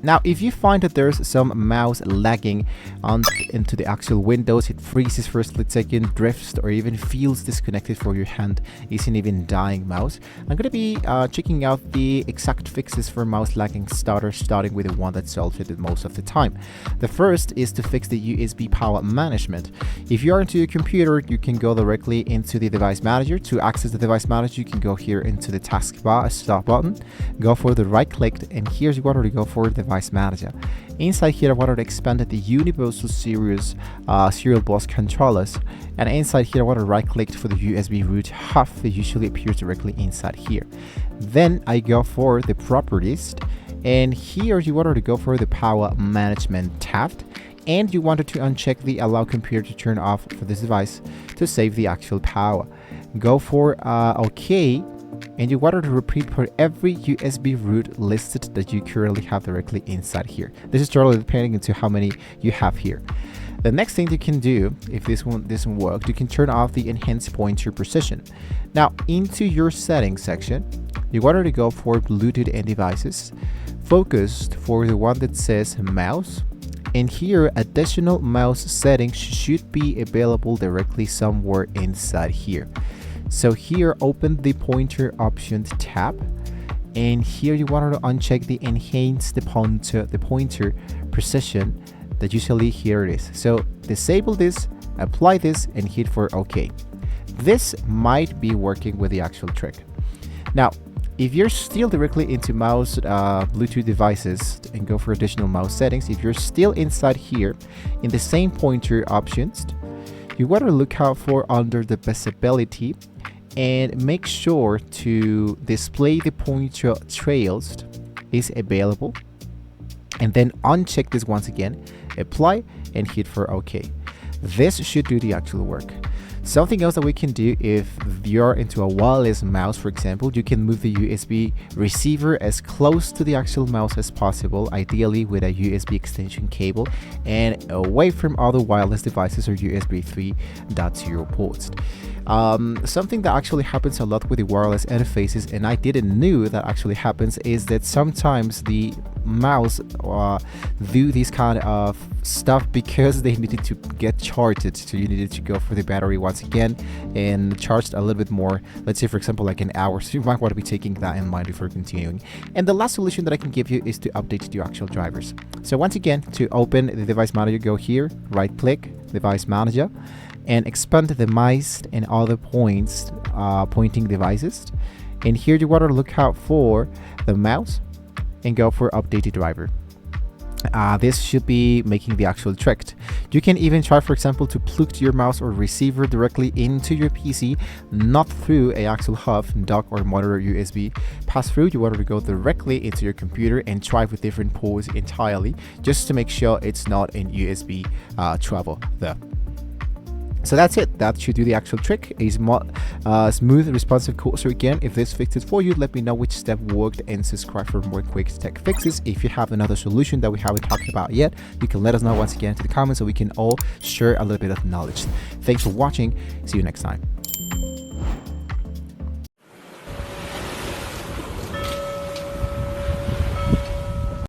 Now, if you find that there's some mouse lagging into the actual windows, it freezes for a split second, drifts, or even feels disconnected for your hand, isn't even dying mouse, I'm going to be checking out the exact fixes for mouse lagging stutter, starting with the one that solves it most of the time. The first is to fix the USB power management. If you are into your computer, you can go directly into the device manager. To access the device manager, you can go here into the taskbar, start button, go for the right click, and here's what to go for the device manager. Inside here, I wanted to expand the universal series serial bus controllers, and inside here I want to right click for the USB root hub that usually appears directly inside here. Then I go for the properties, and here you wanted to go for the power management tab, and you wanted to uncheck the allow computer to turn off for this device to save the actual power. Go for OK, and you wanted to repeat for every USB root listed that you currently have directly inside here. This is totally depending into how many you have here. The next thing you can do, if this one doesn't work, you can turn off the enhanced pointer precision. Now, into your settings section, you wanted to go for Bluetooth and devices, focused for the one that says mouse, and here additional mouse settings should be available directly somewhere inside here. So here, open the pointer options tab, and here you want to uncheck the enhance the pointer precision that usually here it is. So disable this, apply this, and hit for OK. This might be working with the actual trick. Now, if you're still directly into mouse Bluetooth devices and go for additional mouse settings, if you're still inside here in the same pointer options, you want to look out for under the visibility and make sure to display the pointer trails is available, and then uncheck this once again, apply, and hit for OK. This should do the actual work. Something else that we can do, if you're into a wireless mouse, for example, you can move the USB receiver as close to the actual mouse as possible, ideally with a USB extension cable, and away from other wireless devices or USB 3.0 ports. Something that actually happens a lot with the wireless interfaces, and I didn't know that actually happens, is that sometimes the mouse do this kind of stuff because they needed to get charged, so you needed to go for the battery once again and charged a little bit more, let's say for example like an hour, so you might want to be taking that in mind before continuing. And the last solution that I can give you is to update your actual drivers. So once again, to open the device manager, go here, right click, device manager, and expand the mice and other points pointing devices, and here you want to look out for the mouse and go for updated driver. This should be making the actual trick. You can even try, for example, to plug your mouse or receiver directly into your PC, not through a actual hub, dock, or monitor USB pass through. You want to go directly into your computer and try with different ports entirely, just to make sure it's not in USB trouble there. So that's it. That should do the actual trick. A smooth, responsive cursor. Again, if this fixes for you, let me know which step worked, and subscribe for more quick tech fixes. If you have another solution that we haven't talked about yet, you can let us know once again in the comments so we can all share a little bit of knowledge. Thanks for watching. See you next time.